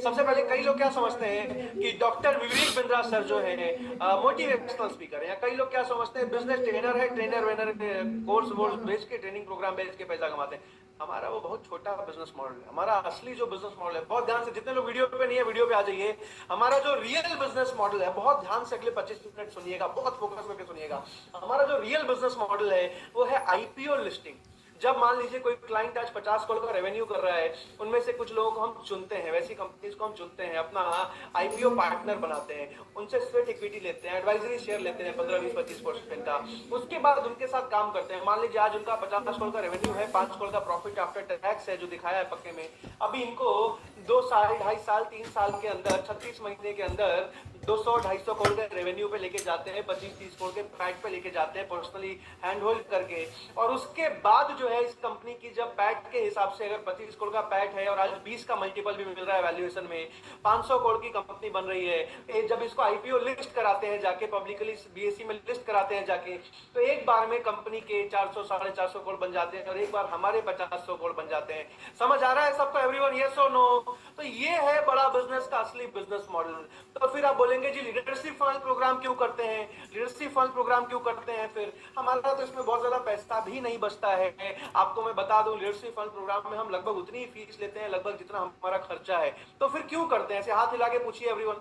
सबसे पहले कई लोग क्या समझते हैं कि डॉक्टर विवेक बिंद्रा सर जो है मोटिवेशनल स्पीकर है, या कई लोग क्या समझते हैं बिजनेस ट्रेनर है, ट्रेनर वेनर कोर्स वोर्स बेच के, ट्रेनिंग प्रोग्राम बेच के पैसा कमाते हैं। हमारा वो बहुत छोटा बिजनेस मॉडल है। हमारा असली जो बिजनेस मॉडल है, बहुत ध्यान से, जितने लोग वीडियो पे नहीं है वीडियो पे आ जाइए। हमारा जो रियल बिजनेस मॉडल है, बहुत ध्यान से अगले 25 मिनट सुनिएगा, बहुत फोकस करके सुनिएगा। हमारा जो रियल बिजनेस मॉडल है वो है आईपीओ लिस्टिंग। जब मान लीजिए कोई क्लाइंट आज 50 करोड़ का रेवेन्यू कर रहा है, उनमें से कुछ लोगों को हम चुनते हैं, वैसी कंपनीज को हम चुनते हैं, अपना आईपीओ पार्टनर बनाते हैं, उनसे स्वेट इक्विटी लेते हैं, एडवाइजरी शेयर लेते हैं 15-20-25% का। उसके बाद उनके साथ काम करते हैं। मान लीजिए आज उनका 50 करोड़ का रेवेन्यू है, 5 करोड़ का प्रॉफिट आफ्टर टैक्स है जो दिखाया है पक्के में। अभी इनको 2 साल, 2.5 साल, 3 साल के अंदर, 36 महीने के अंदर 200-250 करोड़ के रेवेन्यू पे लेके जाते हैं, 25-30 करोड़ के पैट पे लेके जाते हैं, पर्सनली हैंड होल्ड करके। और उसके बाद जो है इस कंपनी की जब पैट के हिसाब से अगर 25 करोड़ का पैट है और आज 20 का मल्टीपल भी मिल रहा है वैल्यूएशन में, 500 करोड़ की कंपनी बन रही है, जब इसको आईपीओ लिस्ट कराते हैं जाके, पब्लिकली बीएसई में लिस्ट कराते हैं जाके, तो एक बार में कंपनी के 400-450 करोड़ बन जाते हैं, और एक बार हमारे 50-100 करोड़ बन जाते हैं। समझ आ रहा है सबको एवरीवन, यस और नो? तो ये है बड़ा बिजनेस का असली बिजनेस मॉडल। तो फिर आप बोलेंगे जी लीडरशिप फंड प्रोग्राम क्यों करते हैं, लीडरशिप फंड प्रोग्राम क्यों करते हैं? फिर हमारा तो इसमें बहुत ज्यादा पैसा भी नहीं बचता है। आपको मैं बता दूं, लीडरशिप फंड प्रोग्राम में हम लगभग उतनी ही फीस लेते हैं लगभग जितना हमारा खर्चा है। तो फिर क्यों करते हैं? ऐसे हाथ हिला के पूछिए एवरीवन,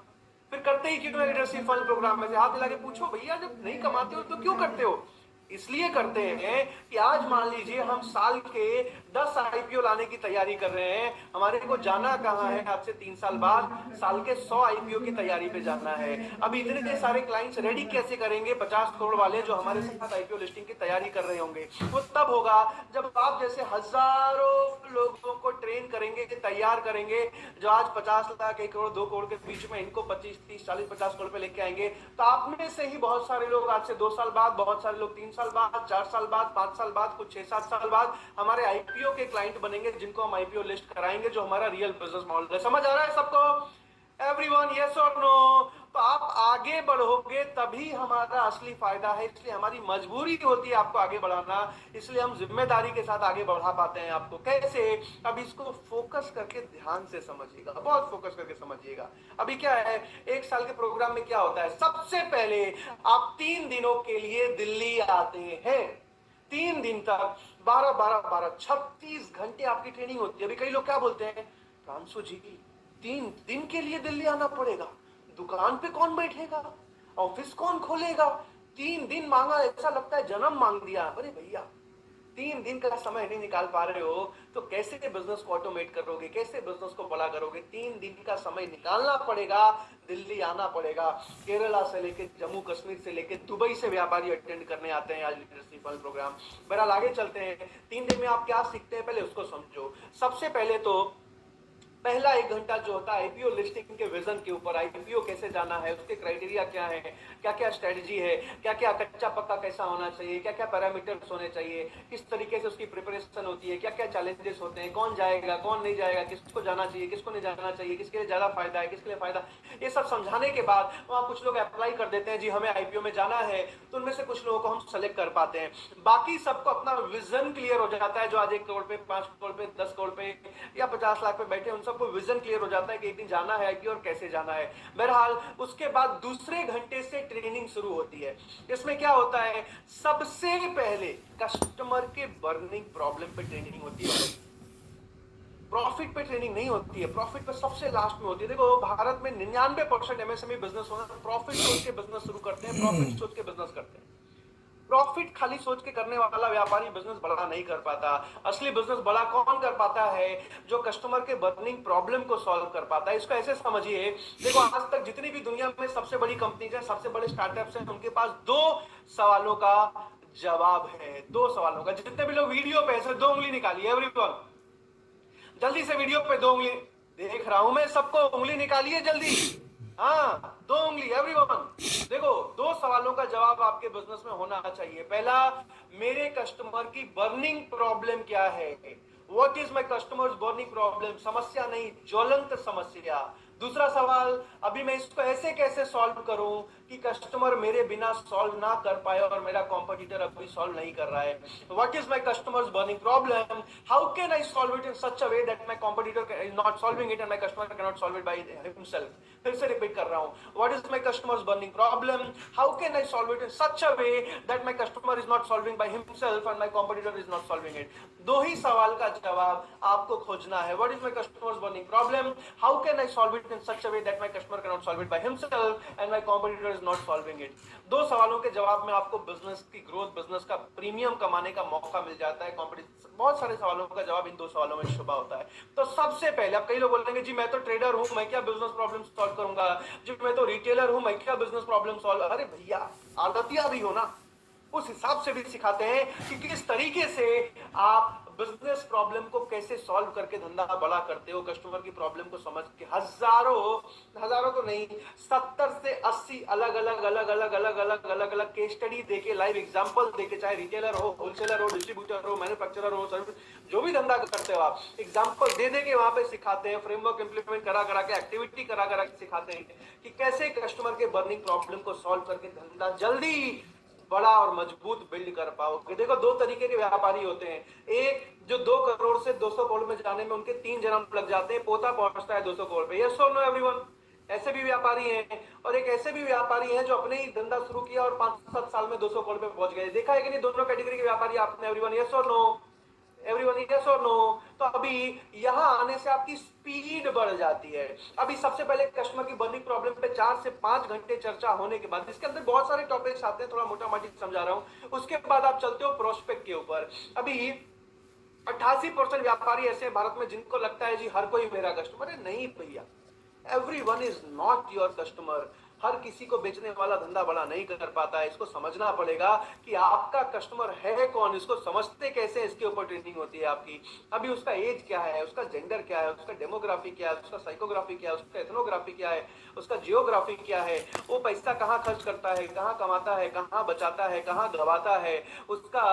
फिर करते ही क्यों है लीडरशिप फंड प्रोग्राम में? से हाथ हिला के पूछो भैया, जब नहीं कमाते हो तो क्यों करते हो? इसलिए करते हैं कि आज मान लीजिए हम साल के 10 आईपीओ लाने की तैयारी कर रहे हैं, हमारे को जाना कहां है? आपसे 3 साल बाद साल के 100 आईपीओ की तैयारी पे जाना है। अब इतने सारे क्लाइंट्स रेडी कैसे करेंगे 50 करोड़ वाले जो हमारे साथ आईपीओ लिस्टिंग की तैयारी कर रहे होंगे? वो तब होगा जब आप जैसे हजारों लोगों को ट्रेन करेंगे, तैयार करेंगे, जो आज 50 लाख 1 करोड़ 2 करोड़ के बीच में, इनको 25-30-40-50 करोड़ पे लेके आएंगे। तो आप में से ही बहुत सारे लोग आज से 2 साल बाद, बहुत सारे लोग 3 साल बाद, 4 साल बाद, 5 साल बाद, कुछ 6-7 साल बाद हमारे आईपीओ के क्लाइंट बनेंगे, जिनको हम आईपीओ लिस्ट कराएंगे, जो हमारा रियल बिजनेस मॉडल है। समझ आ रहा है सबको एवरीवन, यस और नो? तो आप आगे बढ़ोगे तभी हमारा असली फायदा है, इसलिए हमारी मजबूरी होती है आपको आगे बढ़ाना, इसलिए हम जिम्मेदारी के साथ आगे बढ़ा पाते हैं आपको। कैसे? अब इसको फोकस करके ध्यान से समझिएगा, बहुत फोकस करके समझिएगा। अभी क्या है, 1 साल के प्रोग्राम में क्या होता है? सबसे पहले आप 3 दिनों के लिए दिल्ली आते हैं। 3 दिन तक 12-12-12 36 घंटे आपकी ट्रेनिंग होती है। अभी कई लोग क्या बोलते हैं, प्रांशु जी 3 दिन के लिए दिल्ली आना पड़ेगा, दुकान पे कौन बैठेगा, ऑफिस कौन खोलेगा? 3 दिन मांगा, ऐसा लगता है जन्म मांग दिया। अरे भैया, 3 दिन का समय नहीं निकाल पा रहे हो तो कैसे बिजनेस को ऑटोमेट करोगे, कैसे बिजनेस को बड़ा करोगे? 3 दिन का समय निकालना पड़ेगा, दिल्ली आना पड़ेगा। केरला से लेके जम्मू कश्मीर से लेके दुबई से व्यापारी अटेंड करने आते हैं आज लीडरशिप प्रोग्राम। बहरहाल आगे चलते हैं। 3 दिन में आप क्या सीखते हैं पहले उसको समझो। सबसे पहले तो पहला 1 घंटा जो होता है आईपीओ लिस्टिंग के विजन के ऊपर, आईपीओ कैसे जाना है, उसके क्राइटेरिया क्या है, क्या क्या स्ट्रेटजी है, क्या क्या कच्चा पक्का कैसा होना चाहिए, क्या क्या पैरामीटर्स होने चाहिए, किस तरीके से उसकी प्रिपरेशन होती है, क्या क्या चैलेंजेस होते हैं, कौन जाएगा कौन नहीं जाएगा, किसको जाना चाहिए किसको नहीं जाना चाहिए, किसके लिए ज्यादा फायदा है किसके लिए फायदा, ये सब समझाने के बाद वहां कुछ लोग अप्लाई कर देते हैं जी हमें आईपीओ में जाना है, तो उनमें से कुछ लोगों को हम सेलेक्ट कर पाते हैं। बाकी सबको अपना विजन क्लियर हो जाता है, जो आज 1 करोड़ पे, 5 करोड़ पे, 10 करोड़ पे या 50 लाख पे बैठे, उन सबको विजन क्लियर हो जाता है कि एक दिन जाना है आईपीओ और कैसे जाना है। बहरहाल उसके बाद दूसरे घंटे से ट्रेनिंग शुरू होती है। इसमें क्या होता है, सबसे पहले कस्टमर के बर्निंग प्रॉब्लम पे ट्रेनिंग होती है, प्रॉफिट पे ट्रेनिंग नहीं होती है, प्रॉफिट पे सबसे लास्ट में होती है। देखो भारत में 99% एमएसएमई बिजनेस होना प्रॉफिट सोच के बिजनेस शुरू करते हैं, प्रॉफिट सोच के बिजनेस करते हैं। प्रॉफिट खाली सोच के करने वाला व्यापारी बिजनेस बड़ा नहीं कर पाता। असली बिजनेस बड़ा कौन कर पाता है, जो कस्टमर के बर्निंग प्रॉब्लम को सॉल्व कर पाता है। इसको ऐसे समझिए, देखो आज तक जितनी भी दुनिया में सबसे बड़ी कंपनीज है, सबसे बड़े स्टार्टअप्स हैं, उनके पास 2 सवालों का जवाब है, 2 सवालों का। जितने भी लोग वीडियो पे ऐसे 2 उंगली निकालिए एवरीवन, जल्दी से वीडियो पे 2 उंगली, देख रहा हूं मैं सबको, उंगली निकालिए जल्दी। हाँ 2 उंगली एवरीवन। देखो 2 सवालों का जवाब आपके बिजनेस में होना चाहिए। पहला, मेरे कस्टमर की बर्निंग प्रॉब्लम क्या है, what is my customers burning problem, समस्या नहीं ज्वलंत समस्या। दूसरा सवाल, अभी मैं इसको ऐसे कैसे सॉल्व करूं कि कस्टमर मेरे बिना सॉल्व ना कर पाए और मेरा कॉम्पिटिटर अभी सॉल्व नहीं कर रहा है। What is my customers burning problem, how can I solve it in such a way that my competitor is not solving it and my customer can not solve it by himself. फिर से repeat कर रहा हूं, what is my customers burning problem, how can I solve it in such a way that my customer is not solving by himself and my competitor is not solving it. दो ही सवाल का जवाब आपको खोजना है। What is my customers burning problem, how can I solve it in such a way that my customer can not solve it by himself and my competitor is not solving it. दो सवालों के जवाब में आपको business की growth, business का premium कमाने का मौका मिल जाता है। कॉम्पिटिशन, बहुत सारे सवालों का जवाब इन दो सवालों में छुपा होता है। तो सबसे पहले, अब कई लोग बोलेंगे जी मैं तो ट्रेडर हूं, मैं क्या बिजनेस प्रॉब्लम सॉल्व करूंगा, जी मैं तो रिटेलर हूं, मैं क्या बिजनेस प्रॉब्लम सॉल्व। अरे भैया, आदतियां भी हो ना, उस हिसाब से भी सिखाते हैं कि किस तरीके से आप बिजनेस प्रॉब्लम को कैसे सॉल्व करके धंधा बड़ा करते हो। कस्टमर की प्रॉब्लम को समझ के हजारों तो नहीं, 70 से 80 अलग अलग अलग अलग अलग अलग अलग अलग केस स्टडी देके, लाइव एग्जांपल देके, चाहे रिटेलर हो, होलसेलर हो, डिस्ट्रीब्यूटर हो, मैन्युफैक्चरर हो, सर्विस, जो भी धंधा करते हो आप, एग्जांपल दे दे के वहां पे सिखाते हैं। फ्रेमवर्क इंप्लीमेंट करा करा के, एक्टिविटी करा करा के सिखाते हैं कि कैसे कस्टमर के बर्निंग प्रॉब्लम को सॉल्व करके धंधा जल्दी बड़ा और मजबूत बिल्ड कर पाओगे। देखो, दो तरीके के व्यापारी होते हैं। एक जो 2 करोड़ से 200 करोड़ में जाने में उनके 3 जन्म लग जाते हैं, पोता पहुंचता है 200 करोड़ पे। यस और नो एवरीवन? ऐसे भी व्यापारी हैं। और एक ऐसे भी व्यापारी हैं जो अपने ही धंधा शुरू किया और 5-7 साल में 200 करोड़ पे पहुंच गए। देखा है कि नहीं दोनों कैटेगरी के व्यापारी आपने? एवरीवन यस और नो? एवरीवन यस और नो? तो अभी यहां आने से आपकी स्पीड बढ़ जाती है। अभी सबसे पहले कस्टमर की बर्निंग प्रॉब्लम पे 4 से 5 घंटे चर्चा होने के बाद, इसके अंदर बहुत सारे टॉपिक्स आते हैं, थोड़ा मोटा मोटी समझा रहा हूं, उसके बाद आप चलते हो प्रोस्पेक्ट के ऊपर। अभी 88% व्यापारी ऐसे भारत में जिनको लगता है जी हर कोई मेरा कस्टमर है। नहीं भैया, everyone is not your customer. हर किसी को बेचने वाला धंधा बड़ा नहीं कर पाता है। इसको समझना पड़ेगा कि आपका कस्टमर है कौन, इसको समझते कैसे, इसके ऊपर ट्रेनिंग होती है आपकी। अभी उसका एज क्या है, उसका जेंडर क्या है, उसका डेमोग्राफी क्या है, उसका साइकोग्राफी क्या है, उसका एथनोग्राफी क्या है, उसका जियोग्राफी क्या है, वो पैसा कहाँ खर्च करता है, कहाँ कमाता है, कहाँ बचाता है, कहाँ गवाता है, उसका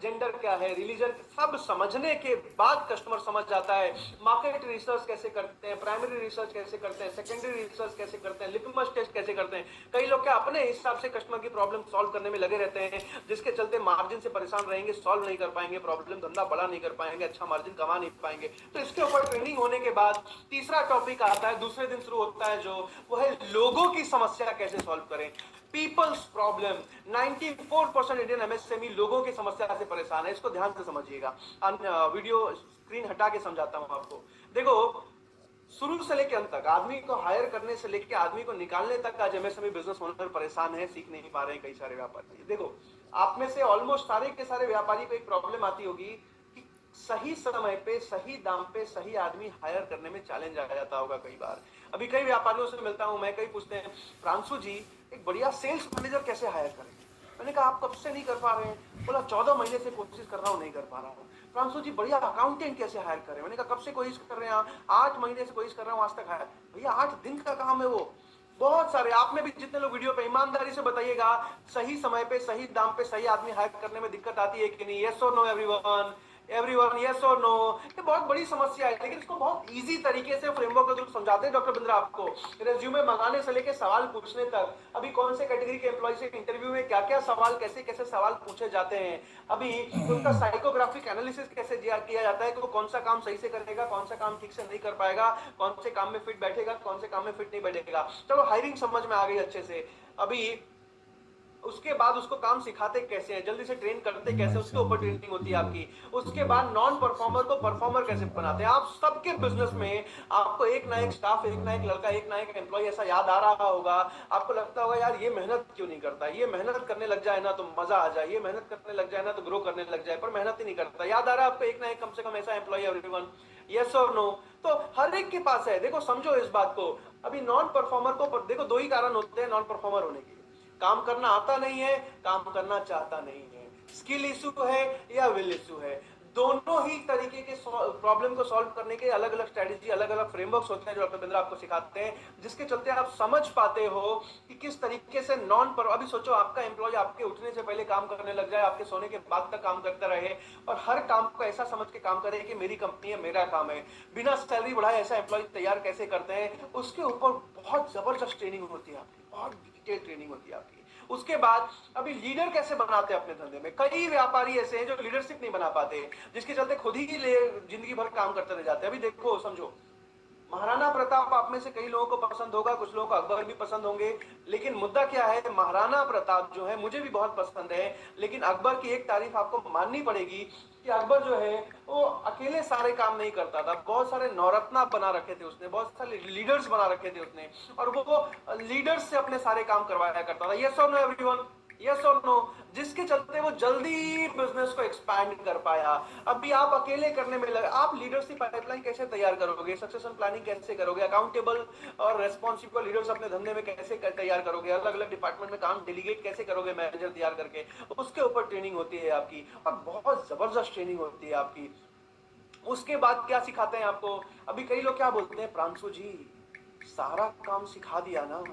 जेंडर क्या है, रिलीजन, सब समझने के बाद कस्टमर समझ जाता है। मार्केट रिसर्च कैसे करते हैं, प्राइमरी रिसर्च कैसे करते हैं, सेकेंडरी रिसर्च कैसे करते हैं, लिटमस टेस्ट कैसे करते हैं। कई लोग क्या अपने हिसाब से कस्टमर की प्रॉब्लम सॉल्व करने में लगे रहते हैं, जिसके चलते मार्जिन से परेशान रहेंगे, सॉल्व नहीं कर पाएंगे प्रॉब्लम, धंधा बड़ा नहीं कर पाएंगे, अच्छा मार्जिन कमा नहीं पाएंगे। तो इसके ऊपर ट्रेनिंग होने के बाद तीसरा टॉपिक आता है, दूसरे दिन शुरू होता है, जो वो है लोगों की समस्या कैसे सॉल्व करें। Peoples problem. 94% इंडियन एमएसएमई लोगों की समस्या से परेशान है। इसको ध्यान से समझिएगा। वीडियो स्क्रीन हटा के समझाता हूं आपको। देखो, शुरू से लेकर अंत तक, आदमी को हायर करने से लेकर आदमी को निकालने तक आज एमएसएमई बिजनेस ओनर परेशान है, सीख नहीं पा रहे हैं कई सारे व्यापारी। देखो, आप में से ऑलमोस्ट सारे के सारे व्यापारी को एक प्रॉब्लम आती होगी कि सही समय पे, सही दाम पे, सही आदमी हायर करने में चैलेंज आ जाता होगा कई बार। अभी कई व्यापारियों से मिलता हूं मैं, कई पूछते हैं प्रांशु जी एक बढ़िया सेल्स मैनेजर कैसे हायर करें। मैंने कहा आप कब से नहीं कर पा रहे हैं? बोला 14 महीने से कोशिश कर रहा हूं, नहीं कर पा रहा हूं। प्रांशु जी बढ़िया अकाउंटेंट कैसे हायर करें? मैंने कहा कब से कोशिश कर रहे हैं? 8 महीने से कोशिश कर रहा हूं, आज तक हायर। भैया 8 दिन का काम है वो। बहुत सारे आप में भी जितने लोग वीडियो पे, ईमानदारी से बताइएगा, सही समय पे, सही दाम पे, सही आदमी हायर करने में दिक्कत आती है कि नहीं? यस और नो एवरीवन? एवरीवन यस और नो? ये बहुत बड़ी समस्या है, लेकिन इसको बहुत इजी तरीके से फ्रेमवर्क के थ्रू समझाते हैं डॉक्टर बिंद्रा आपको। रेज्यूमे मंगाने से लेके सवाल पूछने तक, अभी कौन से कैटेगरी के एम्प्लॉय से इंटरव्यू में क्या क्या सवाल, कैसे कैसे सवाल पूछे जाते हैं, अभी उनका साइकोग्राफिक एनालिसिस कैसे किया जाता है कि वो कौन सा काम सही से करेगा, कौन सा काम ठीक से नहीं कर पाएगा, कौन से काम में फिट बैठेगा, कौन से काम में फिट नहीं बैठेगा। चलो हायरिंग समझ में आ गई अच्छे से। अभी उसके बाद उसको काम सिखाते कैसे हैं, जल्दी से ट्रेन करते कैसे, उसके ऊपर ट्रेनिंग होती है आपकी। उसके बाद नॉन परफॉर्मर को परफॉर्मर कैसे बनाते हैं। आप सबके बिजनेस में आपको एक ना एक स्टाफ, एक ना एक लड़का, एक ना एक एम्प्लॉय ऐसा याद आ रहा होगा। आपको लगता होगा यार ये मेहनत क्यों नहीं करता, ये मेहनत करने लग जाए ना तो मजा आ जाए, ये मेहनत करने लग जाए ना तो ग्रो करने लग जाए, पर मेहनत ही नहीं करता। याद आ रहा है आपको एक ना एक कम से कम ऐसा एम्प्लॉय? एवरीवन यस और नो? तो हर एक के पास है। देखो समझो इस बात को। अभी नॉन परफॉर्मर को देखो, दो ही कारण होते हैं नॉन परफॉर्मर होने के: काम करना आता नहीं है, काम करना चाहता नहीं है, स्किल इशू है या विल इशू है। दोनों ही तरीके के प्रॉब्लम को सॉल्व करने के अलग अलग स्ट्रेटेजी, अलग अलग फ्रेमवर्क्स होते हैं जो डॉक्टर बिंद्रा आपको सिखाते हैं, जिसके चलते आप समझ पाते हो कि किस तरीके से नॉन पर अभी सोचो आपका एम्प्लॉय आपके उठने से पहले काम करने लग जाए, आपके सोने के बाद तक काम करता रहे और हर काम को ऐसा समझ के काम करे कि मेरी कंपनी है, मेरा काम है, बिना सैलरी बढ़ाए ऐसा एम्प्लॉय तैयार कैसे करते हैं, उसके ऊपर बहुत जबरदस्त ट्रेनिंग होती है आपकी, बहुत डिटेल ट्रेनिंग होती है आपकी। उसके बाद अभी लीडर कैसे बनाते हैं अपने धंधे में, कई व्यापारी ऐसे हैं जो लीडरशिप नहीं बना पाते, जिसके चलते खुद ही जिंदगी भर काम करते रह जाते हैं। अभी देखो समझो, महाराणा प्रताप आप में से कई लोगों को पसंद होगा, कुछ लोगों को अकबर भी पसंद होंगे, लेकिन मुद्दा क्या है, महाराणा प्रताप जो है मुझे भी बहुत पसंद है, लेकिन अकबर की एक तारीफ आपको माननी पड़ेगी कि अकबर जो है वो अकेले सारे काम नहीं करता था, बहुत सारे नौरत्ना बना रखे थे उसने, बहुत सारे लीडर्स बना रखे थे उसने, और वो लीडर्स से अपने सारे काम करवाया करता था। यस और नो एवरीवन, यस और नो, जिसके चलते वो जल्दी बिजनेस को एक्सपैंड कर पाया। अभी आप अकेले करने में लगे, आप लीडरशिप पाइपलाइन कैसे तैयार करोगे, सक्सेशन प्लानिंग कैसे करोगे, अकाउंटेबल और रेस्पॉन्सिबल लीडर्स अपने धंधे में कैसे तैयार करोगे, अलग अलग डिपार्टमेंट में काम डेलीगेट कैसे करोगे मैनेजर तैयार करके, उसके ऊपर ट्रेनिंग होती है आपकी, और बहुत जबरदस्त ट्रेनिंग होती है आपकी। उसके बाद क्या सिखाते हैं आपको, अभी कई लोग क्या बोलते हैं, प्रांशु जी सारा काम सिखा दिया ना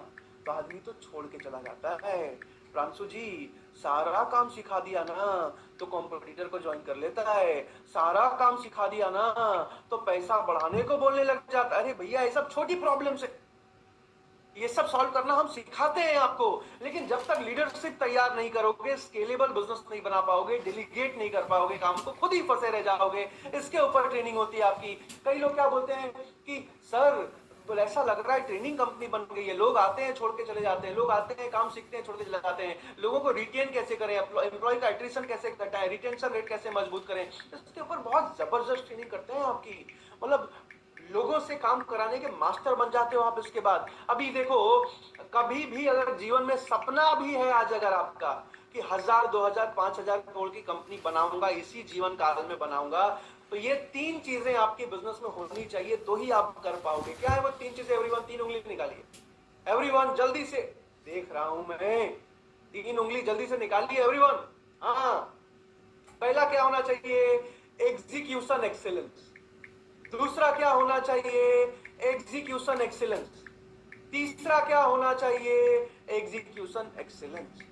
तो आदमी तो छोड़ के चला जाता है, प्रांशु जी सारा काम सिखा दिया ना तो कॉम्पिटिटर को ज्वाइन कर लेता है, सारा काम सिखा दिया ना तो पैसा बढ़ाने को बोलने लग जाता है। अरे भैया ये सब छोटी प्रॉब्लम से, ये सब सॉल्व करना हम सिखाते हैं आपको, लेकिन जब तक लीडरशिप तैयार नहीं करोगे, स्केलेबल बिजनेस नहीं बना पाओगे, डेलीगेट नहीं कर पाओगे काम को, खुद ही फंसे रह जाओगे। इसके ऊपर ट्रेनिंग होती है आपकी। कई लोग क्या बोलते हैं कि सर तो ऐसा लग रहा है ट्रेनिंग कंपनी बन गई है, लोग आते हैं छोड़ के चले जाते हैं, लोग आते हैं काम सीखते हैं छोड़ के चले जाते हैं, लोगों को रिटेन कैसे करें, एम्प्लॉय का एट्रिशन कैसे घटाएं, रिटेंशन रेट कैसे मजबूत करें, इसके ऊपर बहुत जबरदस्त ट्रेनिंग करते हैं आपकी। मतलब लोगों से काम कराने के मास्टर बन जाते हो आप। इसके बाद अभी देखो, कभी भी अगर जीवन में सपना भी है आज अगर आपका कि 1000 2000 5000 करोड़ की कंपनी बनाऊंगा, इसी जीवन काल में बनाऊंगा, तो ये तीन चीजें आपके बिजनेस में होनी चाहिए तो ही आप कर पाओगे। क्या है वो तीन चीजें एवरीवन, तीन उंगली निकालिए एवरीवन जल्दी से, देख रहा हूं मैं, तीन उंगली जल्दी से निकालिए एवरीवन। हाँ, पहला क्या होना चाहिए, एग्जीक्यूशन एक्सीलेंस। दूसरा क्या होना चाहिए, एग्जीक्यूशन एक्सीलेंस। तीसरा क्या होना चाहिए, एग्जीक्यूशन एक्सीलेंस।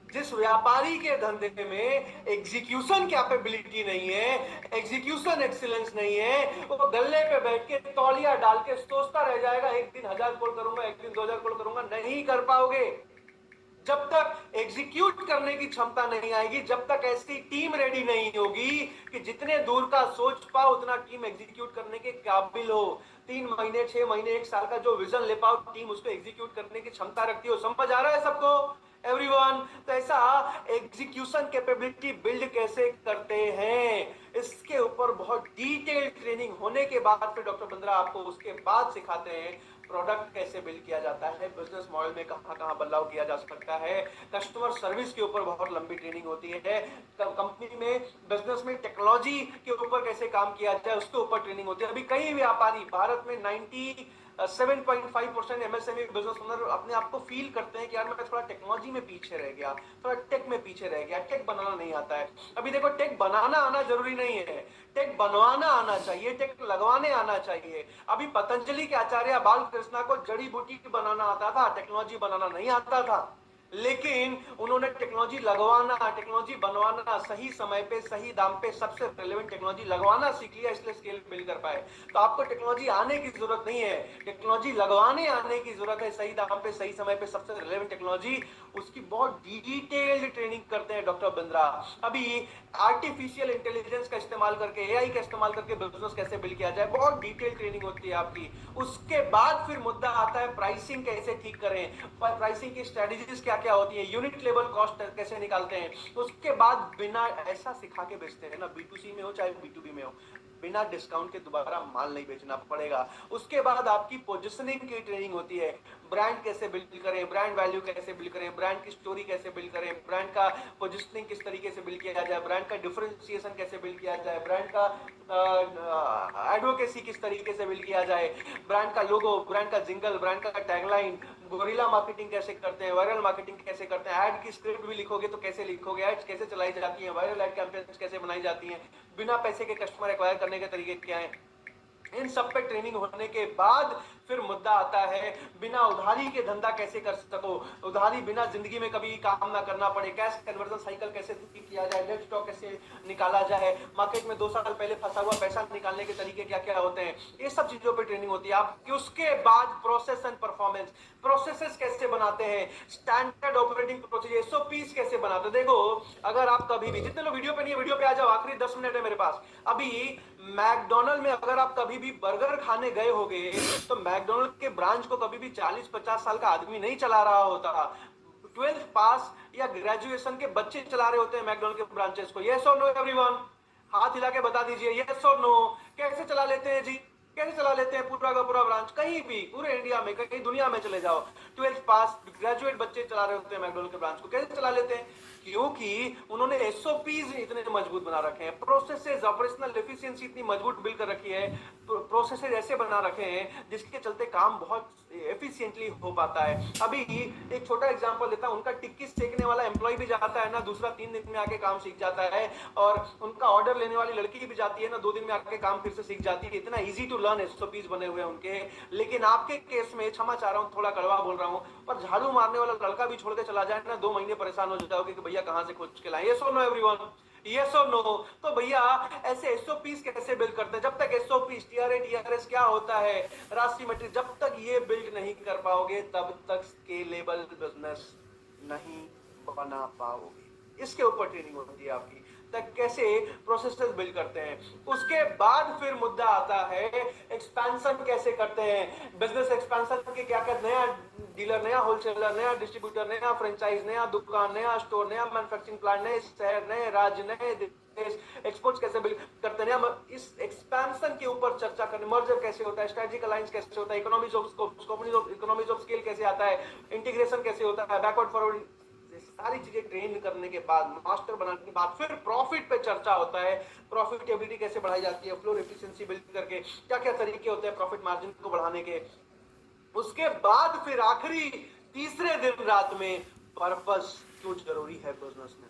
जिस व्यापारी के धंधे में एग्जीक्यूशन कैपेबिलिटी नहीं है, एग्जीक्यूशन एक्सीलेंस नहीं है, वो गल्ले पे बैठ के तौलिया डाल के सोचता रह जाएगा एक दिन 1000 करोड़ करूंगा, एक दिन 2000 करोड़ करूंगा, नहीं कर पाओगे। जब तक एग्जीक्यूट करने की क्षमता नहीं आएगी, जब तक ऐसी टीम रेडी नहीं होगी कि जितने दूर का सोच पाओ उतना टीम एग्जीक्यूट करने के काबिल हो, 3 महीने 6 महीने 1 साल का जो विजन ले पाओ, टीम उसको एग्जीक्यूट करने की क्षमता रखती हो। समझ आ रहा है सबको एवरीवन? तो ऐसा एग्जीक्यूशन कैपेबिलिटी बिल्ड कैसे करते हैं, इसके ऊपर बहुत डिटेल ट्रेनिंग होने के बाद फिर डॉक्टर बंद्रा आपको उसके बाद सिखाते हैं प्रोडक्ट कैसे बिल्ड किया जाता है, बिजनेस मॉडल में कहां कहां बदलाव किया जा सकता है, कस्टमर सर्विस के ऊपर बहुत लंबी ट्रेनिंग होती है, कंपनी में बिजनेस में टेक्नोलॉजी के ऊपर कैसे काम किया जाए उसके ऊपर ट्रेनिंग होती है। अभी कई व्यापारी भारत में 7.5% एमएसएमई बिजनेस ओनर अपने आप को फील करते हैं कि यार मैं थोड़ा टेक्नोलॉजी में पीछे रह गया, थोड़ा टेक में पीछे रह गया, टेक बनाना नहीं आता है। अभी देखो, टेक बनाना आना जरूरी नहीं है, टेक बनवाना आना चाहिए, टेक लगवाने आना चाहिए। अभी पतंजलि के आचार्य बालकृष्णा को जड़ी बूटी बनाना आता था, टेक्नोलॉजी बनाना नहीं आता था, लेकिन उन्होंने टेक्नोलॉजी लगवाना, टेक्नोलॉजी बनवाना, सही समय पे सही दाम पे सबसे रिलेवेंट टेक्नोलॉजी लगवाना सीख लिया, इसलिए स्केल बिल्ड कर पाए। तो आपको टेक्नोलॉजी आने की जरूरत नहीं है, टेक्नोलॉजी लगवाने आने की जरूरत है, सही दाम पे सही समय पे सबसे रिलेवेंट टेक्नोलॉजी, उसकी बहुत डिटेल्ड ट्रेनिंग करते हैं डॉक्टर बिंद्रा। अभी आर्टिफिशियल इंटेलिजेंस का इस्तेमाल करके, एआई का इस्तेमाल करके बिजनेस कैसे बिल्ड किया जाए, बहुत डिटेल ट्रेनिंग होती है आपकी। उसके बाद फिर मुद्दा आता है प्राइसिंग कैसे ठीक करें, प्राइसिंग की स्ट्रेटजीज क्या क्या होती है, यूनिट लेवल कॉस्ट कैसे निकालते हैं। उसके बाद बिना ऐसा सिखा के बेचते हैं ना, B2C में हो चाहे B2B में हो, बिना डिस्काउंट के दोबारा माल नहीं बेचना पड़ेगा। उसके बाद आपकी पोजीशनिंग की ट्रेनिंग होती है, ब्रांड कैसे बिल्ड करें, ब्रांड वैल्यू कैसे बिल्ड करें, ब्रांड की स्टोरी कैसे बिल्ड करें, ब्रांड का पोजिशनिंग किस तरीके से बिल्ड किया जाए, ब्रांड का डिफरेंशिएशन कैसे बिल्ड किया जाए, ब्रांड का एडवोकेसी किस तरीके से बिल्ड किया जाए, ब्रांड का लोगो, ब्रांड का जिंगल, ब्रांड का टैगलाइन, गोरिल्ला मार्केटिंग कैसे करते हैं, वायरल मार्केटिंग कैसे करते हैं, ऐड की स्क्रिप्ट भी लिखोगे तो कैसे लिखोगे, एड्स कैसे चलाई जाती हैं, वायरल ऐड कैंपेन्स कैसे बनाई जाती हैं, बिना पैसे के कस्टमर एक्वायर करने के तरीके क्या हैं, इन सब पे ट्रेनिंग होने के बाद फिर मुद्दा आता है बिना उधारी के धंधा कैसे कर सको, उधारी बिना जिंदगी में कभी काम ना करना पड़े, कैश कन्वर्जन साइकिल कैसे ठीक किया जाए, डेड स्टॉक कैसे निकाला जाए, मार्केट में 2 साल पहले फंसा हुआ पैसा निकालने के तरीके क्या क्या होते हैं, ये सब चीजों पे ट्रेनिंग होती है आपकी। उसके बाद प्रोसेस एंड परफॉर्मेंस, प्रोसेसेस कैसे बनाते हैं, स्टैंडर्ड ऑपरेटिंग प्रोसीजर, एसओपीज कैसे बनाते हैं। देखो अगर आप कभी भी, जितने लोग वीडियो पे नहीं है वीडियो पे आ जाओ, आखिरी 10 मिनट है मेरे पास। अभी मैकडोनल्ड में अगर आप कभी भी बर्गर खाने गए होगे तो मैकडोनल्ड के ब्रांच को कभी भी 40-50 साल का आदमी नहीं चला रहा होता, 12th पास या ग्रेजुएशन के बच्चे चला रहे होते हैं मैकडोनल्ड के ब्रांचेस को। यस और नो एवरीवन, हाथ हिला के बता दीजिए यस और नो। कैसे चला लेते हैं जी, कैसे चला लेते हैं पूरा का पूरा ब्रांच, कहीं भी पूरे इंडिया में कहीं दुनिया में चले जाओ, 12th पास ग्रेजुएट बच्चे चला रहे होते हैं मैकडोनल्ड के ब्रांच को। कैसे चला लेते हैं, क्योंकि उन्होंने एसओपीज इतने मजबूत बना रखे हैं, प्रोसेसेस, ऑपरेशनल एफिशिएंसी इतनी मजबूत बिल्ड कर रखी है, प्रोसेसेस ऐसे बना रखे हैं जिसके चलते काम बहुत एफिशिएंटली हो पाता है। अभी एक छोटा एग्जांपल देता हूं, उनका टिक्की सेकने वाला एम्प्लॉय भी जाता है ना, दूसरा 3 दिन में आके काम सीख जाता है, और उनका ऑर्डर लेने वाली लड़की भी जाती है ना, 2 दिन में आके काम फिर से सीख जाती है। इतना इजी टू लर्न एसओपीज बने हुए हैं उनके। लेकिन आपके केस में, क्षमा चाह रहा हूं थोड़ा कड़वा बोल रहा हूं, पर झाड़ू मारने वाला लड़का भी छोड़ के चला जाए ना, 2 महीने परेशान हो जाओगे कि भैया कहां से खोज के लाए। यस और नो एवरीवन, यस और नो। तो भैया ऐसे एसओपीज कैसे बिल्ड करते हैं, जब तक एसओपीज, टीआरए, टीआरएस क्या होता है, राशि मैट्रिक्स, जब तक ये बिल्ड नहीं कर पाओगे तब तक स्केलेबल बिजनेस नहीं बना पाओगे। इसके ऊपर ट्रेनिंग होती है आपकी, तक कैसे प्रोसेसेस बिल्ड करते हैं। उसके बाद फिर मुद्दा आता है एक्सपेंशन कैसे करते हैं, बिजनेस एक्सपेंशन के क्या क्या, नया डीलर, नया होलसेलर, नया डिस्ट्रीब्यूटर, नया फ्रेंचाइज, नया दुकान, नया स्टोर, नया मैन्युफैक्चरिंग प्लांट, नए शहर, नए राज्य, नए देश, एक्सपोर्ट्स कैसे बिल्ड करते हैं। इस एक्सपेंशन के ऊपर चर्चा करने, मर्जर कैसे होता है, स्ट्रेटेजिक अलायंस कैसे होता है, economies of scope, economies of scale कैसे आता है, इंटीग्रेशन कैसे होता है, बैकवर्ड फॉरवर्ड, सारी चीजें ट्रेन करने के बाद, मास्टर बनाने के बाद फिर प्रॉफिट पे चर्चा होता है। प्रॉफिटेबिलिटी कैसे बढ़ाई जाती है, फ्लोर एफिशिएंसी बिल्ड करके क्या क्या तरीके होते हैं प्रॉफिट मार्जिन को बढ़ाने के। उसके बाद फिर आखिरी तीसरे दिन रात में पर्पस क्यों जरूरी है बिजनेस में,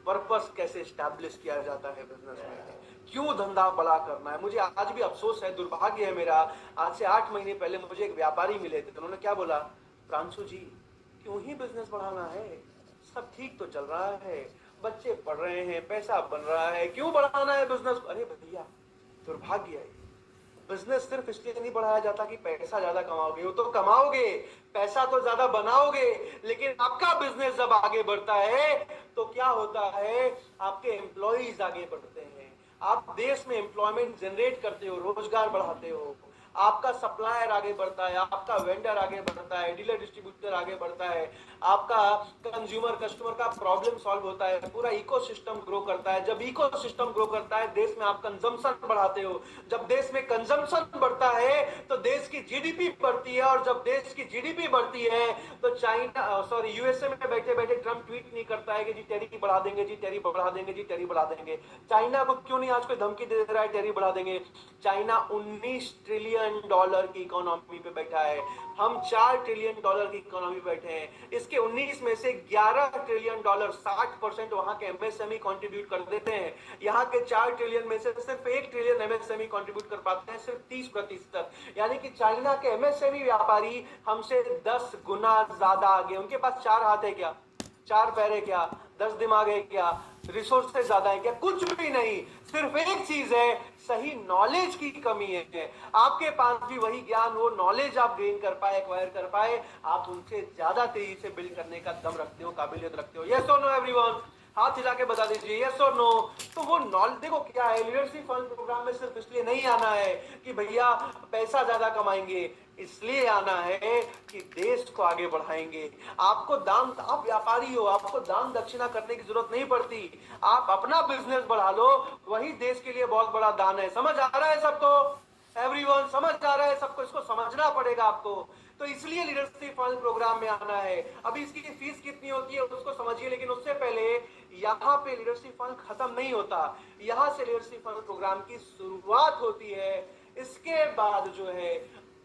पर्पस कैसे स्टैब्लिश किया जाता है बिजनेस में, क्यों धंधा बड़ा करना है। मुझे आज भी अफसोस है, दुर्भाग्य है मेरा, आज से 8 महीने पहले मुझे एक व्यापारी मिले थे, उन्होंने क्या बोला, प्रांशु जी क्यों ही बिजनेस बढ़ाना है, सब ठीक तो चल रहा है, बच्चे पढ़ रहे हैं, पैसा बन रहा है, क्यों बढ़ाना है बिजनेस। अरे भैया दुर्भाग्य है, बिजनेस सिर्फ इसलिए नहीं बढ़ाया जाता कि पैसा ज्यादा कमाओगे, वो तो कमाओगे, पैसा तो ज्यादा बनाओगे, लेकिन आपका बिजनेस जब आगे बढ़ता है तो क्या होता है, आपके एम्प्लॉइज आगे बढ़ते हैं, आप देश में एम्प्लॉयमेंट जनरेट करते हो, रोजगार बढ़ाते हो, आपका सप्लायर आगे बढ़ता है, आपका वेंडर आगे बढ़ता है, डीलर डिस्ट्रीब्यूटर आगे बढ़ता है, आपका कंज्यूमर कस्टमर का प्रॉब्लम सॉल्व होता है, पूरा इकोसिस्टम ग्रो करता है। जब इकोसिस्टम ग्रो करता है देश में आप कंजम्पशन बढ़ाते हो, जब देश में कंजम्पशन बढ़ता है तो देश की जीडीपी बढ़ती है, और जब देश की जीडीपी बढ़ती है तो चाइना, सॉरी, यूएसए में बैठे बैठे ट्रम्प ट्वीट नहीं करता है कि जी टैरिफ बढ़ा देंगे, जी टैरिफ बढ़ा देंगे, जी टैरिफ बढ़ा देंगे। चाइना को क्यों नहीं आज कोई धमकी दे रहा है टैरिफ बढ़ा देंगे। चाइना 19 ट्रिलियन डॉलर की इकोनॉमी पे बैठा है, हम 4 ट्रिलियन डॉलर की इकोनॉमी पे बैठे हैं। इसके 19 में से 11 ट्रिलियन डॉलर, 60% वहां के एमएसएमई कंट्रीब्यूट कर देते हैं। यहाँ के 4 ट्रिलियन में से सिर्फ 1 ट्रिलियन एमएसएमई कंट्रीब्यूट कर पाते हैं, सिर्फ 30%। यानी कि चाइना के एमएसएमई व्यापारी हमसे 10 गुना ज्यादा आगे। उनके पास 4 हाथ है क्या, 4 पैर है क्या, 10 दिमाग है क्या, रिसोर्सेज ज्यादा है क्या, कुछ भी नहीं। सिर्फ एक चीज है, सही नॉलेज की कमी है। आपके पास भी वही ज्ञान, वो नॉलेज आप गेन कर पाए, एक्वायर कर पाए, आप उनसे ज्यादा तेजी से बिल्ड करने का दम रखते हो, काबिलियत रखते हो। यस और नो एवरीवन, हाथ हिला के बता दीजिए यस और नो। तो वो नॉलेज, देखो क्या है, लीडरशिप फंड प्रोग्राम में सिर्फ इसलिए नहीं आना है कि भैया पैसा ज्यादा कमाएंगे, इसलिए आना है कि देश को आगे बढ़ाएंगे। आपको दान, आप व्यापारी हो, आपको दान दक्षिणा करने की जरूरत नहीं पड़ती, आप अपना बिजनेस बढ़ा लो, वही देश के लिए बहुत बड़ा दान है। समझ आ रहा है सबको एवरीवन, समझ आ रहा है सबको, इसको समझना पड़ेगा आपको। तो इसलिए लीडरशिप फंड प्रोग्राम में आना है। अभी इसकी फीस कितनी होती है उसको समझिए, लेकिन उससे पहले यहाँ पे लीडरशिप फंड खत्म नहीं होता, यहाँ से लीडरशिप फंड प्रोग्राम की शुरुआत होती है। इसके बाद जो है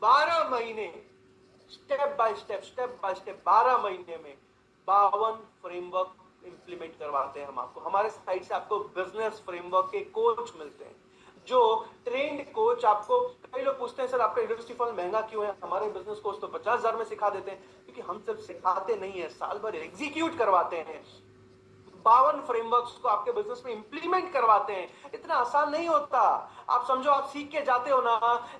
12 महीने स्टेप बाय स्टेप 12 महीने में 52 फ्रेमवर्क इंप्लीमेंट करवाते हैं हम आपको। हमारे साइड से आपको बिजनेस फ्रेमवर्क के कोच मिलते हैं, जो ट्रेंड कोच आपको, कई लोग पूछते हैं सर आपका यूनिवर्सिटी फंड महंगा क्यों है? हमारे बिजनेस कोच तो 50,000 में सिखा देते हैं, क्योंकि हम सिर्फ सिखाते नहीं है, साल भर एग्जीक्यूट करवाते हैं। 52 फ्रेमवर्क्स को आपके बिजनेस में इंप्लीमेंट करवाते हैं। इतना आसान नहीं होता। आप समझो आप सीख के जाते हो ना,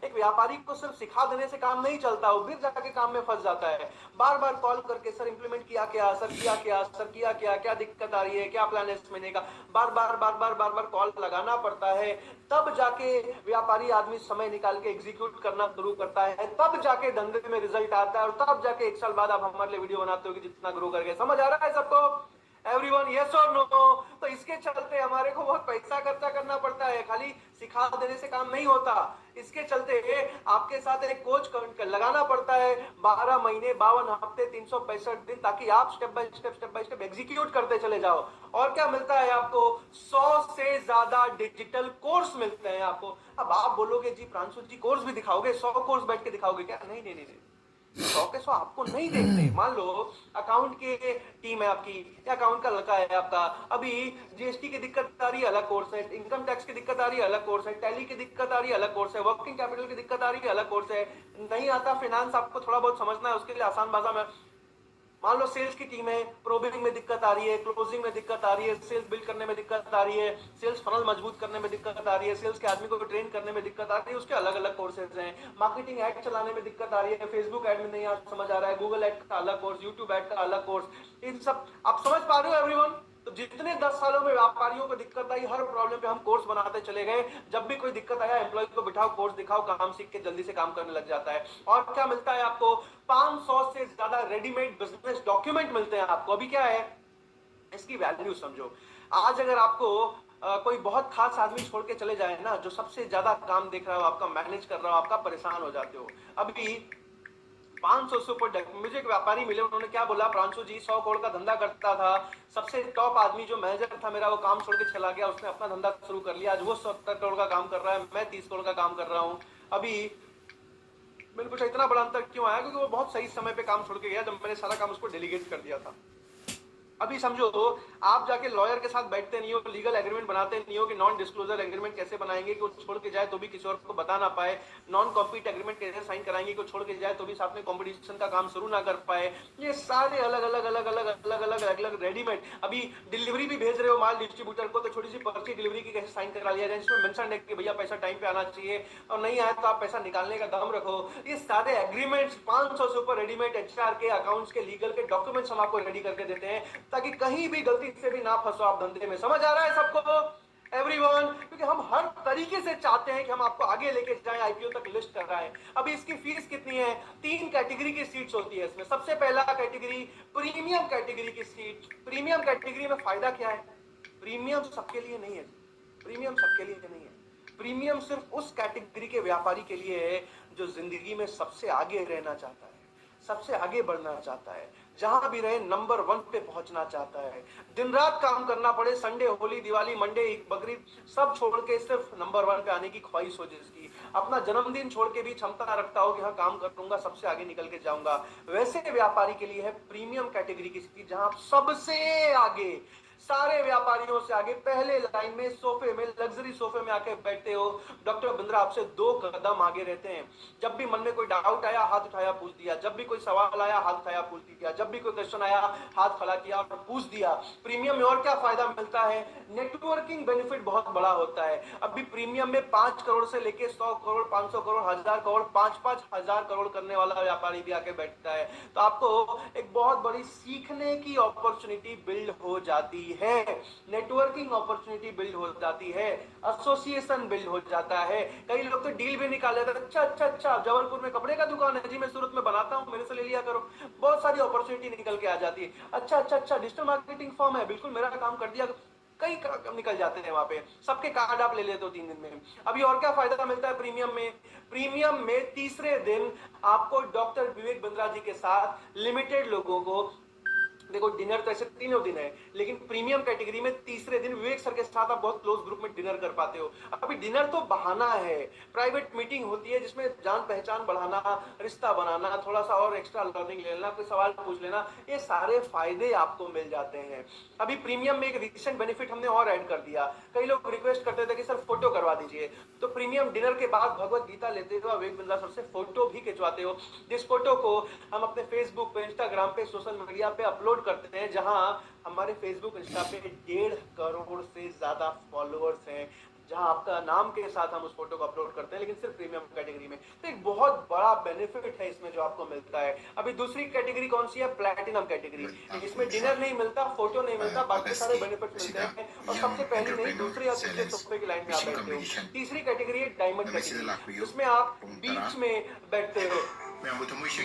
एक व्यापारी को सिर्फ सिखा देने से काम नहीं चलता, वो फिर जाके काम में फंस जाता है। बार बार कॉल करके सर इंप्लीमेंट किया क्या, सर किया क्या, सर किया क्या, क्या दिक्कत आ रही है, क्या प्लान है इस महीने का, बार बार कॉल लगाना पड़ता है। तब जाके व्यापारी आदमी समय निकाल के एग्जीक्यूट करना शुरू करता है, तब जाके धंधे में रिजल्ट आता है, और तब जाके 1 साल बाद आप हमारे लिए वीडियो बनाते हो कि जितना ग्रो करके। समझ आ रहा है सबको? एवरीवन यस और नो? तो इसके चलते हमारे को बहुत पैसा खर्चा करना पड़ता है, खाली सिखा देने से काम नहीं होता। इसके चलते आपके साथ एक कोच लगाना पड़ता है, 12 महीने 52 हफ्ते 365 दिन, ताकि आप स्टेप बाय स्टेप एग्जीक्यूट करते चले जाओ। और क्या मिलता है आपको? 100 से ज्यादा डिजिटल कोर्स मिलते हैं आपको। अब आप बोलोगे जी प्रांशु जी कोर्स भी दिखाओगे, 100 कोर्स बैठ के दिखाओगे क्या? नहीं नहीं नहीं, 100 के 100 आपको नहीं देखते। मान लो अकाउंट की टीम है आपकी, या अकाउंट का लड़का है आपका, अभी जीएसटी की दिक्कत आ रही है, अलग कोर्स है, इनकम टैक्स की दिक्कत आ रही है, अलग कोर्स है, टैली की दिक्कत आ रही है, अलग कोर्स है, वर्किंग कैपिटल की दिक्कत आ रही है, अलग कोर्स है, नहीं आता फाइनेंस आपको थोड़ा बहुत समझना है, उसके लिए आसान भाषा में मान लो सेल्स की टीम है, प्रोबिंग में दिक्कत आ रही है, क्लोजिंग में दिक्कत आ रही है, सेल्स बिल्ड करने में दिक्कत आ रही है, सेल्स फनल मजबूत करने में दिक्कत आ रही है, सेल्स के आदमी को ट्रेन करने में दिक्कत आ रही है, उसके अलग अलग कोर्सेज हैं। मार्केटिंग एड चलाने में दिक्कत आ रही है, फेसबुक एड में नहीं समझ आ रहा है, गूगल एड का अलग कोर्स, यूट्यूब एड का अलग कोर्स, इन सब आप समझ पा रहे हो एवरीवन? तो जितने 10 सालों में व्यापारियों को दिक्कत आई, हर प्रॉब्लम पे हम कोर्स बनाते चले गए। जब भी कोई दिक्कत आया, एम्प्लॉय को बिठाओ, कोर्स दिखाओ, काम सीख के जल्दी से काम करने लग जाता है। और क्या मिलता है आपको? 500 से ज्यादा रेडीमेड बिजनेस डॉक्यूमेंट मिलते हैं आपको। अभी क्या है, इसकी वैल्यू समझो। आज अगर आपको कोई बहुत खास आदमी छोड़ के चले जाए ना, जो सबसे ज्यादा काम देख रहा हो, आपका मैनेज कर रहा हो, आपका परेशान हो जाते हो। अभी 500 से ऊपर मुझे एक व्यापारी मिले, उन्होंने क्या बोला, प्रांशु जी 100 करोड़ का धंधा करता था, सबसे टॉप आदमी जो मैनेजर था मेरा, वो काम छोड़ के चला गया, उसने अपना धंधा शुरू कर लिया, आज वो 70 करोड़ का काम कर रहा है, मैं 30 करोड़ का काम कर रहा हूँ। अभी मैंने पूछा इतना बड़ा अंतर क्यों आया? क्योंकि वो बहुत सही समय पे काम छोड़ के गया, जब मैंने सारा काम उसको डेलीगेट कर दिया था। अभी समझो आप जाके लॉयर के साथ बैठते नहीं हो, लीगल एग्रीमेंट बनाते नहीं हो कि नॉन डिस्क्लोजर एग्रीमेंट कैसे बनाएंगे कि वो छोड़ के जाए तो भी किसी और को बता ना पाए, नॉन कॉम्पीट एग्रीमेंट कैसे साइन कराएंगे कि वो छोड़ के जाए तो भी साथ में कंपटीशन का काम शुरू ना कर पाए। ये सारे अलग अलग अलग अलग अलग अलग अलग अलग रेडीमेड। अभी डिलीवरी भी भेज रहे हो माल डिस्ट्रीब्यूटर को, तो छोटी सी पर्ची डिलीवरी की कैसे साइन करा लिया जाए, जिसमें मेंशन है कि भैया पैसा टाइम पे आना चाहिए, और नहीं आया तो आप पैसा निकालने का दम रखो। ये सारे एग्रीमेंट्स 500 से ऊपर रेडीमेड एचआर के, अकाउंट्स के, लीगल के डॉक्यूमेंट्स हम आपको रेडी करके देते हैं, ताकि कहीं भी गलती से भी ना फंसो आप धंधे में। समझ आ रहा है सबको एवरीवन? क्योंकि हम हर तरीके से चाहते हैं कि हम आपको आगे लेके जाएं, आईपीओ तक लिस्ट कर रहे हैं। अभी इसकी फीस कितनी है? 3 कैटेगरी की सीट्स होती है इसमें। सबसे पहला कैटेगरी प्रीमियम कैटेगरी की सीट। प्रीमियम कैटेगरी में फायदा क्या है? प्रीमियम सबके लिए नहीं है, प्रीमियम सबके लिए नहीं है। प्रीमियम सिर्फ उस कैटेगरी के व्यापारी के लिए है जो जिंदगी में सबसे आगे रहना चाहता है, सबसे आगे बढ़ना चाहता है, जहां भी रहे नंबर 1 पे पहुंचना चाहता है, दिन रात काम करना पड़े, संडे, होली, दिवाली, मंडे, बकरीद सब छोड़ के सिर्फ नंबर 1 पे आने की ख्वाहिश हो, जिसकी अपना जन्मदिन छोड़ के भी क्षमता रखता हो कि हाँ काम करूंगा, सबसे आगे निकल के जाऊंगा, वैसे व्यापारी के लिए है प्रीमियम कैटेगरी की स्थिति, जहां आप सबसे आगे, सारे व्यापारियों से आगे, पहले लाइन में, सोफे में, लग्जरी सोफे में आके बैठते हो। डॉक्टर बिंद्रा आपसे 2 कदम आगे रहते हैं। जब भी मन में कोई डाउट आया, हाथ उठाया, पूछ दिया, जब भी कोई सवाल आया, हाथ उठाया, पूछ दिया, जब भी कोई क्वेश्चन आया, हाथ खड़ा किया और पूछ दिया। प्रीमियम में और क्या फायदा मिलता है? नेटवर्किंग बेनिफिट बहुत बड़ा होता है। अभी प्रीमियम में 5 करोड़ से लेके 100 करोड़, 500 करोड़, 1000 करोड़, 5-5 हजार करोड़ करने वाला व्यापारी भी आके बैठता है। तो आपको एक बहुत बड़ी सीखने की अपॉर्चुनिटी बिल्ड हो जाती है, नेटवर्किंग अपॉर्चुनिटी बिल्ड हो जाती है, एसोसिएशन बिल्ड हो जाता है। कई लोग तो डील भी निकाल लेते हैं, अच्छा जबलपुर में कपड़े का दुकान है जी, मैं सूरत में बनाता हूं, मेरे से ले लिया करो। बहुत सारी अपॉर्चुनिटी निकल के आ जाती है। अच्छा डिजिटल मार्केटिंग फर्म है, बिल्कुल मेरा काम कर दिया। कई निकल जाते हैं वहां पे, सबके कार्ड आप ले लेते हो 3 दिन में। अभी और क्या फायदा मिलता है प्रीमियम में? प्रीमियम में तीसरे दिन आपको डॉक्टर विवेक बिंद्रा जी के साथ लिमिटेड लोगों को, देखो डिनर तो ऐसे तीनों दिन है, लेकिन प्रीमियम कैटेगरी में तीसरे दिन विवेक सर के साथ आप बहुत क्लोज ग्रुप में डिनर कर पाते हो। अभी डिनर तो बहाना है, प्राइवेट मीटिंग होती है जिसमें जान पहचान बढ़ाना, रिश्ता बनाना, थोड़ा सा और एक्स्ट्रा लर्निंग ले लेना, कोई सवाल पूछ लेना, ये सारे फायदे आपको मिल जाते हैं। अभी प्रीमियम में एक रिसेंट बेनिफिट हमने और ऐड कर दिया, कई लोग रिक्वेस्ट करते थे कि सर फोटो करवा दीजिए, तो प्रीमियम डिनर के बाद भगवत गीता लेते हो, विवेक बिंद्रा सर से फोटो भी खिंचवाते हो, जिस फोटो को हम अपने फेसबुक पे, इंस्टाग्राम पे, सोशल मीडिया पे अपलोड करते हैं, जहां हमारे फेसबुक इंस्टा पे 1.5 करोड़ से ज्यादा फॉलोअर्स हैं, जहां आपका नाम के साथ हम उस फोटो को अपलोड करते हैं, लेकिन सिर्फ प्रीमियम कैटेगरी में। तो एक बहुत बड़ा बेनिफिट है इसमें जो आपको मिलता है। अभी दूसरी कैटेगरी कौन सी है? Platinum category. इसमें डिनर नहीं मिलता, फोटो नहीं मिलता, बाकी सारे बेनिफिट मिलते हैं, और सबसे पहली नहीं, दूसरे या तीसरे सोफे की लाइन में आप बैठते हो। तीसरी कैटेगरी है डायमंड कैटेगरी, जिसमें आप बीच में बैठते हो।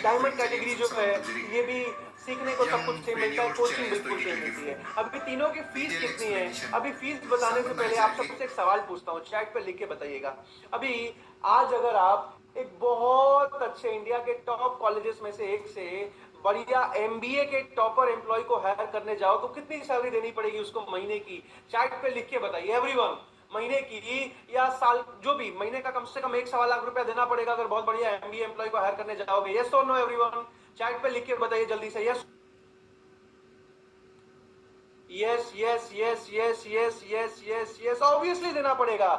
डायमंड कैटेगरी जो है, ये भी सीखने को सब कुछ सेम मिलता है, कोचिंग बिल्कुल सेम मिलती है। अभी तीनों की फीस कितनी है? अभी फीस बताने से पहले आप सबसे एक सवाल पूछता हूँ, चैट पे लिख के बताइएगा। अभी आज अगर आप एक बहुत अच्छे इंडिया के टॉप कॉलेजेस में से एक से बढ़िया एमबीए के टॉपर एम्प्लॉय को हायर करने जाओ तो कितनी सैलरी देनी पड़ेगी उसको महीने की? चैट पे लिख के बताइए एवरीवन। महीने की या साल, जो भी, महीने का कम से कम 1-1.25 लाख रुपया देना पड़ेगा अगर बहुत बढ़िया एमबीए एम्प्लॉय को हायर करने जाओगे। यस और नो एवरीवन? चैट पे लिख के बताइए जल्दी से। Yes yes yes yes yes yes yes yes yes, obviously देना पड़ेगा।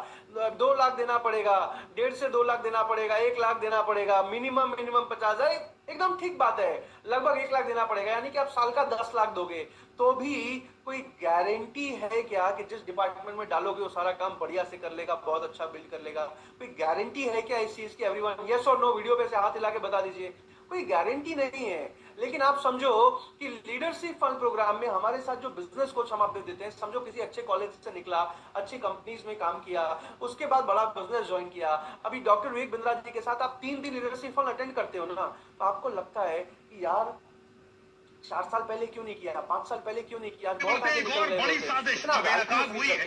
2 लाख देना पड़ेगा, 1.5 से 2 लाख देना पड़ेगा, 1 लाख देना पड़ेगा, मिनिमम 50,000, एकदम ठीक बात है। लगभग 1 लाख देना पड़ेगा, यानी कि आप साल का 10 लाख दोगे। तो भी कोई गारंटी है क्या कि जिस डिपार्टमेंट में डालोगे वो सारा काम बढ़िया से कर लेगा, बहुत अच्छा बिल्ड कर लेगा? कोई गारंटी है क्या इस चीज की? एवरीवन यस और नो वीडियो पे से हाथ हिला के बता दीजिए। कोई गारंटी नहीं है। लेकिन आप समझो कि लीडरशिप फंड प्रोग्राम में हमारे साथ जो बिजनेस कोच हम आपको देते हैं, समझो किसी अच्छे कॉलेज से निकला, अच्छी कंपनीज में काम किया, उसके बाद बड़ा बिजनेस ज्वाइन किया, अभी डॉक्टर विवेक बिंद्रा जी के साथ आप 3 दिन लीडरशिप फंड अटेंड करते हो ना, तो आपको लगता है कि यार 4 साल पहले क्यों नहीं किया, 5 साल पहले क्यों नहीं किया, बहुत आगे निकल रहे होते, इतना करते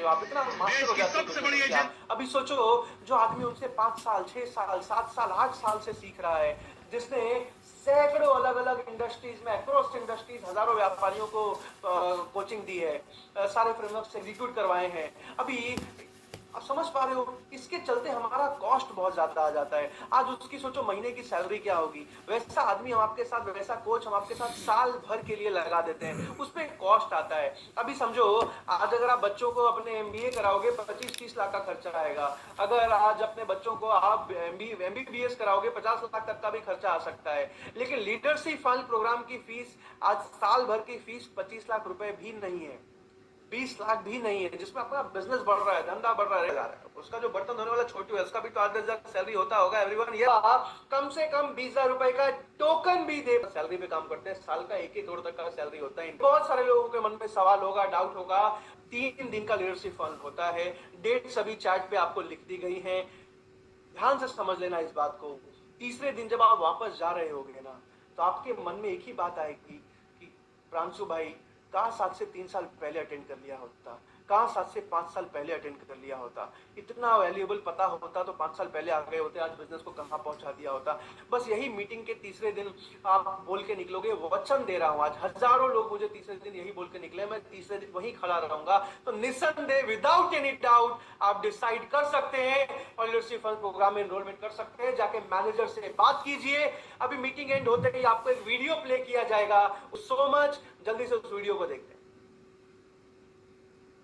हो आप, इतना मास्टर हो जाते हो। अभी सोचो जो आदमी उनसे 5 साल, 6 साल, 7 साल, 8 साल से सीख रहा है, जिसने सैकड़ों अलग अलग इंडस्ट्रीज में, अक्रॉस इंडस्ट्रीज, हजारों व्यापारियों को कोचिंग दी है, सारे फ्रेमवर्क से रिक्रूट करवाए हैं। अभी आप समझ पा रहे हो, इसके चलते हमारा कॉस्ट बहुत ज्यादा आ जाता है। आज उसकी सोचो महीने की सैलरी क्या होगी। वैसा आदमी हम आपके साथ, वैसा कोच हम आपके साथ साल भर के लिए लगा देते हैं, उस पर कॉस्ट आता है। अभी समझो आज अगर आप बच्चों को अपने एमबीए कराओगे 25-30 लाख का खर्चा आएगा। अगर आज अपने बच्चों को आप एमबीबीएस कराओगे 50 लाख तक का भी खर्चा आ सकता है। लेकिन लीडरशिप फंड प्रोग्राम की फीस आज साल भर की फीस 25 लाख रुपए भी नहीं है, 20 लाख भी नहीं है, जिसमें अपना बिजनेस बढ़ रहा है, धंधा बढ़ रहा है। उसका जो बर्तन धोने वाला छोटू है, उसका भी तो 8-10 हजार सैलरी होता होगा एवरीवन। या कम से कम 20,000 रुपए का टोकन भी दे, सैलरी पे काम करते हैं, साल का 1 करोड़ तक का सैलरी होता है। बहुत सारे लोगों के मन में सवाल होगा, डाउट होगा। 3 दिन का लीडरशिप फंड होता है, डेट सभी चैट पे आपको लिख दी गई है, ध्यान से समझ लेना इस बात को। तीसरे दिन जब आप वापस जा रहे होगे ना, तो आपके मन में एक ही बात आएगी कि प्रांशु भाई काश आज से 3 साल पहले अटेंड कर लिया होता, काश आज से 5 साल पहले अटेंड कर लिया होता, इतना वैल्यूएबल पता होता तो 5 साल पहले आ गए होते, आज बिजनेस को कहां पहुंचा दिया होता। बस यही मीटिंग के तीसरे दिन आप बोल के निकलोगे, वचन दे रहा हूं, आज हजारों लोग मुझे तीसरे दिन यही बोल के निकले, मैं तीसरे दिन वहीं खड़ा रहूंगा। तो निस्संदेह, विदाउट एनी डाउट, आप डिसाइड कर सकते हैं और लीडरशिप फंड प्रोग्राम में एनरोलमेंट कर सकते हैं। जाके मैनेजर से बात कीजिए। अभी मीटिंग एंड होते ही आपको एक वीडियो प्ले किया जाएगा। सो मच, जल्दी से उस वीडियो को देखते हैं।